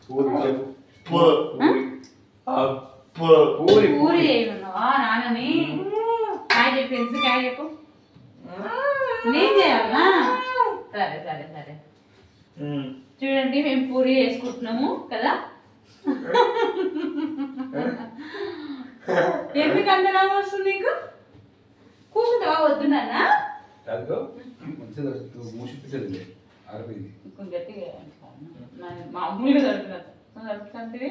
పూరి పూరి చేయమన్నావా నాన్నని? కాయ చెప్పు, ఎంత కాయ చెప్పు. నేను చేయాలనా? సరే సరే సరే. చూడండి మేము పూరి వేసుకుంటున్నాము కదా. ఎందుకు అంత నవ్వు వస్తుంది నీకు? కూర్చుంటావా? వద్దు నాన్న. గట్టిగా మామూలుగా జరుగుతుంది.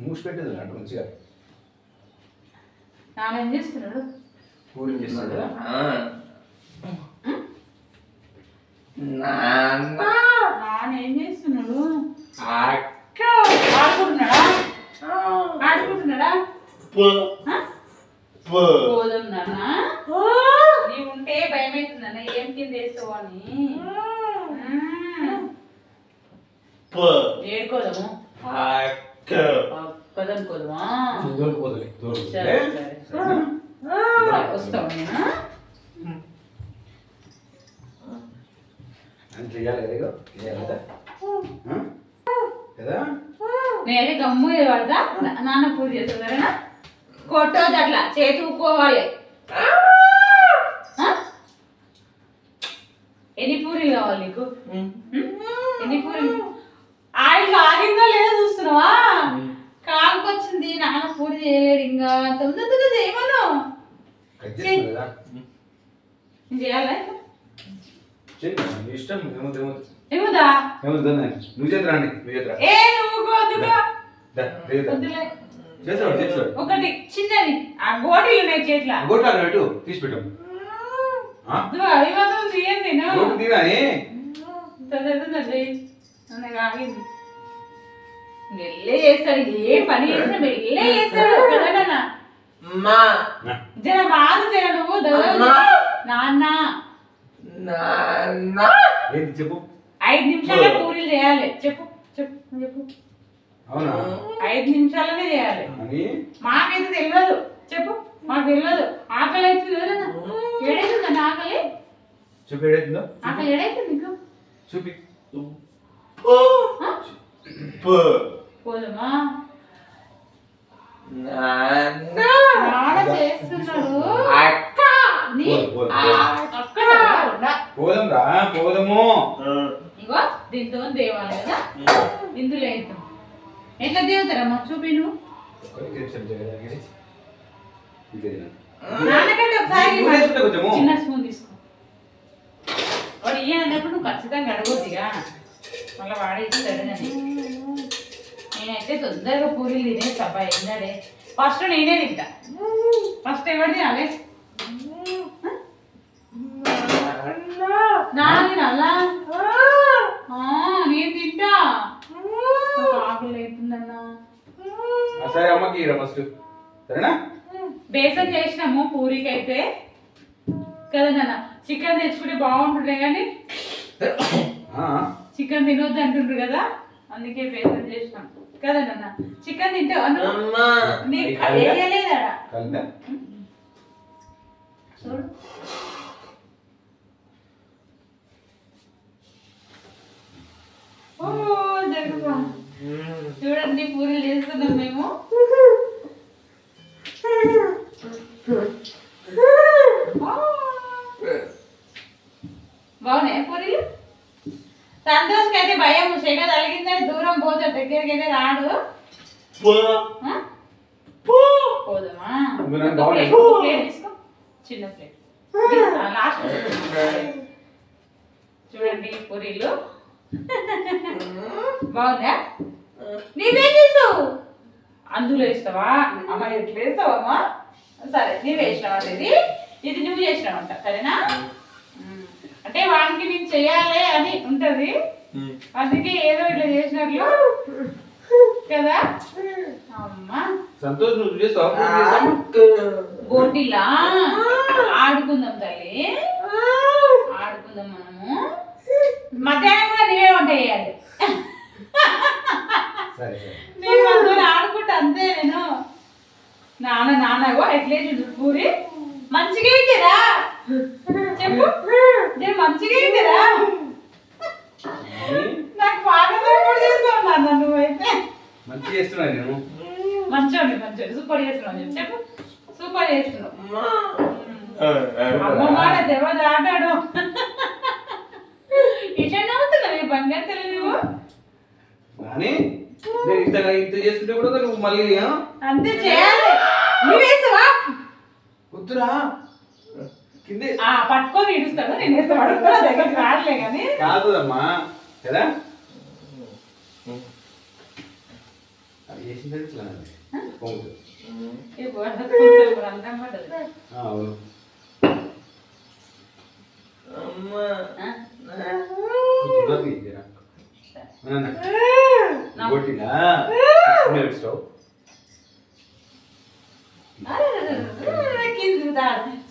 మూసి పెట్టేది అటు మంచిగా. నాన్న ఏం చేస్తున్నాడు? పూరి చేస్తాడు. నాన్న ఏం చేస్తున్నాడు? ఆడుకుంటున్నాడా? ఆడుకుంటున్నాడా? పోదాం నాన్న. నీవు ఉంటే భయం అవుతుందన్న, ఏం కింద వేస్తావు అని. ఏడుకోదాము పదనుకోదమా? వస్తావు నేను నేనే గమ్ము పడతా. నాన్న పూజ చేస్తున్నారా? కొట్టోదు అట్లా, చేతి ఊక్కోవాలి. ఎన్ని పూరీలు కావాలి నీకు? ఎన్ని పూరీలు? ఆయిల్ కాగిందో లేదో చూస్తున్నావా? కాకొచ్చింది. నాన్న పూరి చేయలేడు ఇంకా. తొందరగా చేయమను. చేయాలా? ఇష్టం ఏముదా? నువ్వు చేతురా అండి, నువ్వు చేతురా. ఏ నువ్వు ఒకటి చిన్నది ఆ గోటీలు ఉన్నాయి చేట్ల. గోటాలు పెట్టు, తీసి పెట్టు. తీయండి ఆగింది. వెళ్ళే చేస్తాడు. ఏ పని చేసినా వెళ్ళే చేస్తాడు కదా. జర బాధ జర నువ్వు నాన్న. చెప్పు. 5 నిమిషాలే పూరీలు చేయాలి. చెప్పు చెప్పు చెప్పు. అవునా? 5 నిమిషాలనే చేయాలి. మాకైతే తెలియదు. చెప్పు. మాకు తెలియదు. ఆకలి అయితే ఏడైతుందండి ఆకలి? చూపి. ఏడైతుందో? ఆకలి ఏడైతుంది నీకు? చూపి. పోదమా? నాన్న చేస్తున్నాడు. పోదాంరా, పోదాము. ఇగో దీంతో దేవాలి కదా. ఇందులో అవుతాం. ఎట్లా దేవుతారమ్మా? చూపి నువ్వు. నాన్నకంటే ఒకసారి చిన్న స్పూన్ తీసుకో. వాడు ఇయ్యనప్పుడు నువ్వు ఖచ్చితంగా అడగొద్దిగా, మళ్ళీ వాడే ఇస్తాడు. కానీ నేనైతే తొందరగా పూరీలు తినేసి అబ్బాయి ఏంటంటే ఫస్ట్ నేనే తింటా. ఫస్ట్ ఎవరు తినాలి? నాన్న తినాలా? నేను తింటా. ఆకలి అవుతుందన్నా. సరే అమ్మకి ఫస్ట్ సరేనా? బేసన్ చేసినాము పూరికి అయితే కదా నాన్న. చికెన్ తెచ్చుకుంటే బాగుంటుండే కానీ చికెన్ తినొద్దు అంటుండ్రు కదా, అందుకే బేసన్ చేసినాం కదా నాన్న. చికెన్ తింటావా నీకు? వేయలేదా చూడు. ఓ జరుగుబా. చూడండి పూరీలు చేస్తున్నాం మేము. బాగున్నాయి పూరీలు. సంతోష్కి అయితే భయం, సెగ తగిలిందని దూరం పోతాడు, దగ్గరికి అయితే రాడు. పోదామా? ప్లేట్ తీసుకో, చిన్న ప్లేట్. లాస్ట్ చూడండి పూరీలు. బాగుందా? నీవేం చేస్తావు? అందులో వేస్తావా? అమ్మ ఎట్లా వేస్తావమ్మా? సరే నీవు వేసినావా? ఇది నువ్వు చేసినావంట సరేనా? అంటే వానికి నేను చెయ్యాలి అని ఉంటది, అందుకే ఏదో ఇట్లా చేసినట్లు కదా. అమ్మా సంతోష్ నువ్వు చేస్తావా? గోటిలా ఆడుకుందాం తల్లి, ఆడుకుందాం మనము. మధ్యాహ్నం కూడా నీవే వంట చేయాలి. నేను అందులో ఆడుకుంటా అంతే. నేను నాన్నగో ఎట్లే చూడు పూరి మంచిగా ఇచ్చారా? చెప్పు, నేను మంచిగా ఇచ్చారా? నాకు బాగా సపోర్ట్ చేస్తావు నాన్న నువ్వైతే. మంచి చేస్తున్నా నేను. మంచోడి సూపర్ చేస్తున్నావు చెప్పు. సూపర్ చేస్తున్నావు. అమ్మ మాట తెలియదు ఆడాడు. ఇట్లా నవ్వుతున్నావు బంగారు తల్లి నువ్వు. కానీ నేను ఇంత చేస్తుంటే కూడా నువ్వు మళ్ళీ అంతే చేయాలి. నువ్వు వేసావా వద్దురా కిందే పట్టుకొని ఇడుస్తాడు. నేను వేస్తే పడుతున్నా దగ్గరికి రావట్లే కానీ కాదమ్మా కదా అది చేసిన అవును గోటిలా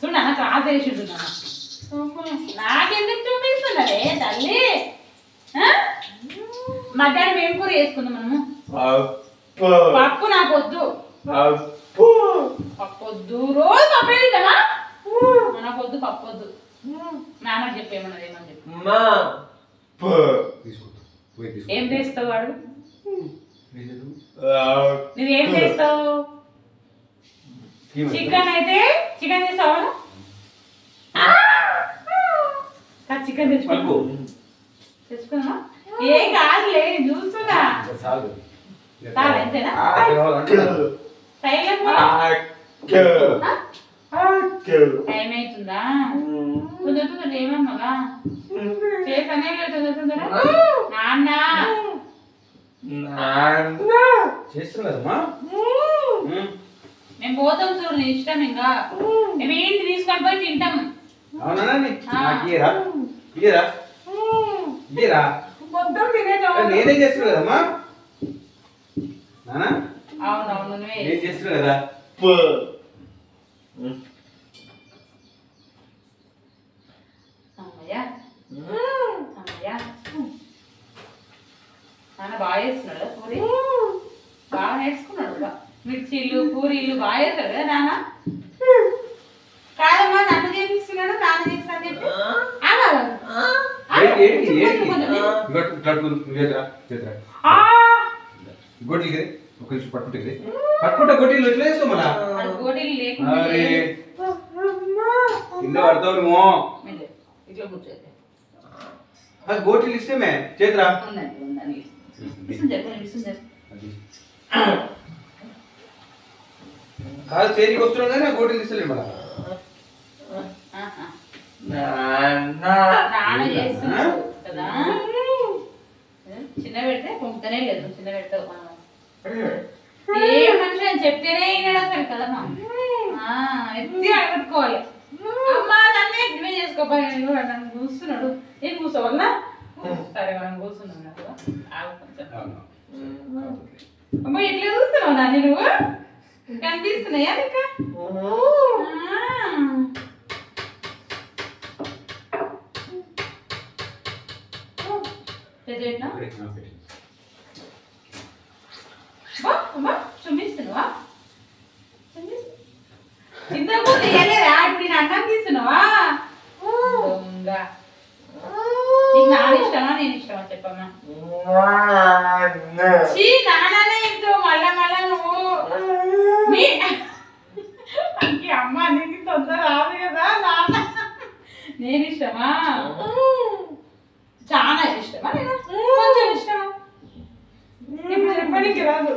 చూడ క్రాస్ వేసిండు నాకెందుకు చూపిస్తున్నదే తల్లి. మధ్యాహ్నం ఏం కూర వేసుకుందాం మనము? పప్పు నాకు వద్దు. పప్పు వద్దు. రోజు పప్పు వేద్దామా? నాకు వద్దు పప్పు వద్దు. నాన్నకు చెప్పేమన్నది ఏమని చెప్పు. ఏం చేస్తావు వాడు? నువ్వేం చేస్తావు? చికెన్ అయితే చికెన్ చేస్తావా? చికెన్ తెచ్చుకున్నా. ఏం కాదులే చూస్తున్నా. అంతేనా? టైం అవుతుందా? తొందర ఏమమ్మా చేసానే తొందర. నాన్న చేస్తున్నా మేము పోతాం చూడు. నీ ఇష్టం. ఇంకా మేము ఏంటి తీసుకొని పోయి తింటాం. మొత్తం నేనేం చేస్తున్నా కదమ్మా. అవునవును నేను చేస్తున్నా కదా. అమ్మయ్యా అమ్మయ్యా. నాన్న బాగా చేస్తున్నాడు పూరి. బాగా నేర్చుకున్నాడు. మిర్చీలు పూరీలు బాగా చేస్తాడు కదా నాన్న. కాదమ్మా నన్ను చేపిస్తున్నాడు. నాన్న చేస్తాను చెప్పి గోటీలు ఒక నిమిషం పట్టుకుంటా గోటీలు ఎట్లా చేస్తావు మళ్ళా? గోటీలు లేకుండా కింద పడతావు నువ్వు. ఇట్లా కూర్చోతే గోటీలు ఇష్టమే చేతురా. కాదు చేతికి వస్తున్నావు కానీ గోటీలు ఇస్తలేదు మళ్ళా. నాన్న చేస్తున్నాడు కదా. చిన్న పెడితే పొంగుతనే లేదు. చిన్న పెడతావు ఏ మనిషి అని చెప్తేనే అయినాడు అసలు కదమ్మా. ఎత్తి అడగట్టుకోవాలి. అమ్మా నన్నే నువ్వే చేసుకోపోయి నన్ను కూస్తున్నాడు. నేను కూర్చోవాలనా? సరే మనం కూర్చున్నాం కదా. అమ్మా ఎట్లా చూస్తున్నావు నాన్న నువ్వు? కనిపిస్తున్నాయా నీకు? చూపిస్తున్నావా? ఇంతకు తీయలేదా? ఇప్పుడు నేను అన్నం తీస్తున్నావా? నీకు నాన్న ఇష్టమా నేను ఇష్టమా చెప్పమ్మా. నాన్ననే ఇంట్లో మళ్ళా మళ్ళా నువ్వు అమ్మ నీకు తొందర రాదు కదా. నాన్న నేను ఇష్టమా? చాలా ఇష్టమా? నేను కొంచెం ఇష్టమా? ఇప్పుడు చెప్పడానికి రాదు.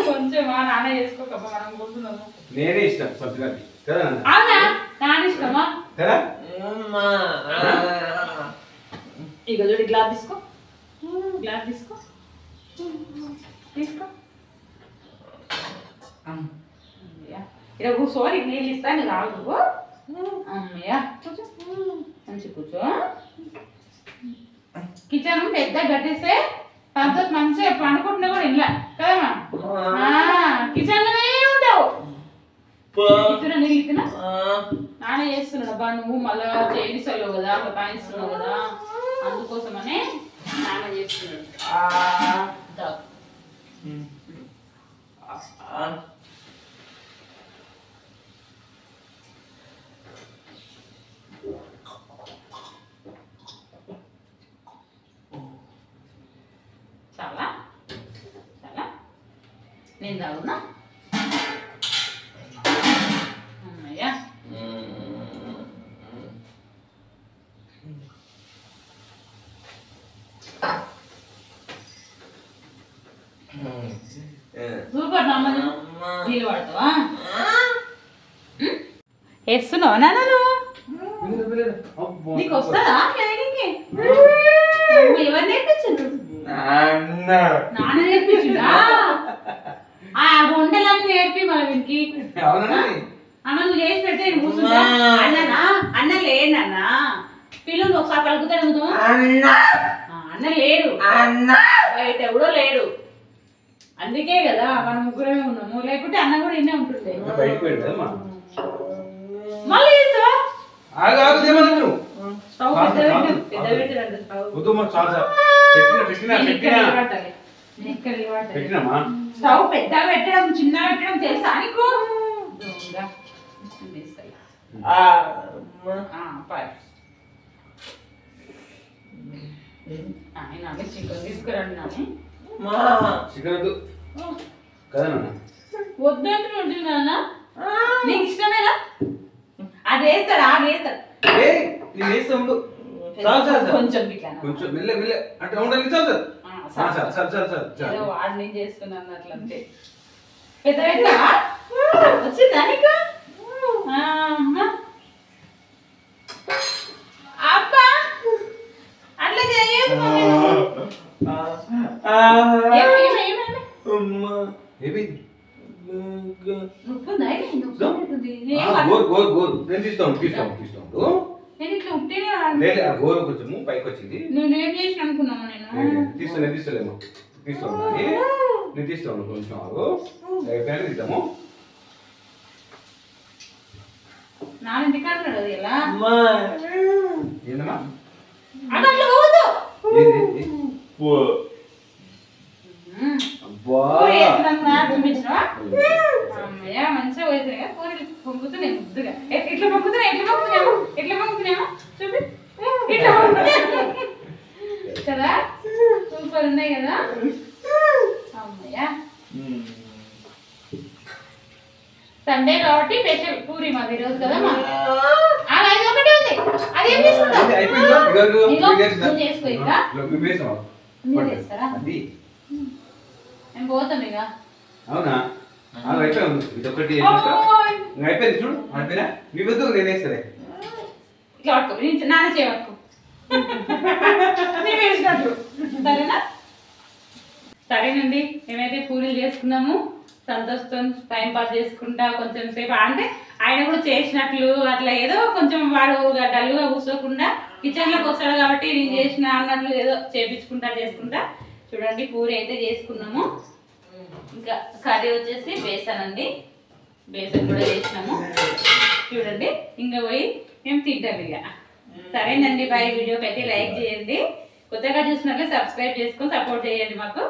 కొంచెమా? నాన్న చేసుకోకమ్మా మనం కూర్చున్నాము. నేనే ఇష్టం సత్తుగా కదా. అవునా? నాన్న ఇష్టమా కదా. ఇక చూడు గ్లాస్ తీసుకో. గ్లాస్ తీసుకో. తీసుకో. ఇలా కూర్చోవాలి. నీళ్ళు ఇస్తాను రాదు. అమ్మయ్య కూర్చో. మంచి కూర్చో. కిచెన్ పెద్ద కట్టేస్తే సంతోష్ మంచిగా పండుకుంటున్నా కూడా ఇలా కదమ్మా. కిచెన్ లోనే ఉండవు. ఇస్తున్నా నీళ్ళు ఇస్తున్నా. నాన్న చేస్తున్నాడు అబ్బా. నువ్వు మళ్ళా చేయిస్తావు కదా. అట్లా పాయిస్తున్నావు కదా. అందుకోసమనే నాన్న చేస్తున్నాడు. చాలా చాలా నేను తాగునా అమ్మయ్యా. సూపర్ నమ్మని నీళ్ళు పడతావా వేస్తున్నావా నాన్న నీకు వస్తుందా క్లైనింగ్ ఎవరు నేర్పించు నాన్న నేర్పించిందా ఆ వంటలన్నీ నేర్పి మళ్ళీ వీనికి అన్న నువ్వు చేసి పెడితే కూర్చుంటా అన్ననా అన్న లేడన్నా పిల్లలు ఒకసారి పలుకుతాడు అన్న లేడు బయట ఎవడో లేడు అందుకే కదా మనం ముగ్గురమే ఉన్నాము లేకుంటే అన్న కూడా ఇన్నే ఉంటుండే మళ్ళీ స్టవ్ పెద్ద పెట్టడం చిన్న పెట్టడం తెలుసా నీకు చికెన్ తీసుకురండి నాని వద్దంటున్నాడు నాన్న నీకు ఇష్టమేనా అది వేస్తాడు ఆ వేస్తాడు వాడు నేను చేస్తున్నాను అట్లంతే పెద్ద పెట్టా వచ్చిందా నీకు అబ్బా అట్లా చేయకు గోరు కొంచెం పైకి వచ్చింది నేనేం చేసిన అనుకున్నాము నేను తీసుకోలేము నేను తీస్తాను కొంచెం అయిపోయాను తీద్దాము నా ఇంటికాడ అది ఎలా ఏందమ్మా అట్లా పోవద్దు మంచిగా పోయినా పూరి పొంగుతున్నాయి ముద్దుగా ఎట్లా పొంగుతున్నాయా చూపి ఇట్లా కదా సూపర్ ఉన్నాయి కదా అమ్మయ్యా సండే కాబట్టి స్పెషల్ పూరి మాది రోజు కదా అది ఒకటే ఉంది అదేం చేసుకుంటా చేసుకో ఇంకా మీరు చేస్తారా నేను పోతాం ఇక అవునా ఇదొకటి అయిపోయింది చూడు అయిపోయినా మీ వద్దు నేను వేస్తారే ఇట్లా పట్టుకో నాన్న చేయవట్టుకో నేను వేసినట్టు సరేనా సరేనండి మేమైతే పూరీలు చేసుకున్నాము సంతోషంతో టైం పాస్ చేసుకుంటా కొంచెం సేపు అంటే ఆయన కూడా చేసినట్లు అట్లా ఏదో కొంచెం వాడు డల్గా కూర్చోకుండా కిచెన్లోకి వస్తాడు కాబట్టి నేను చేసిన అన్నట్లు ఏదో చేసుకుంటా చూడండి పూరి అయితే చేసుకున్నాము ఇంకా కర్రీ వచ్చేసి బేసన్ అండి బేసన్ కూడా చేసినాము చూడండి ఇంకా పోయి మేము తింటాం ఇక సరేనండి బాయ్ వీడియోకి అయితే లైక్ చేయండి కొత్తగా చూసినట్లే సబ్స్క్రైబ్ చేసుకొని సపోర్ట్ చేయండి మాకు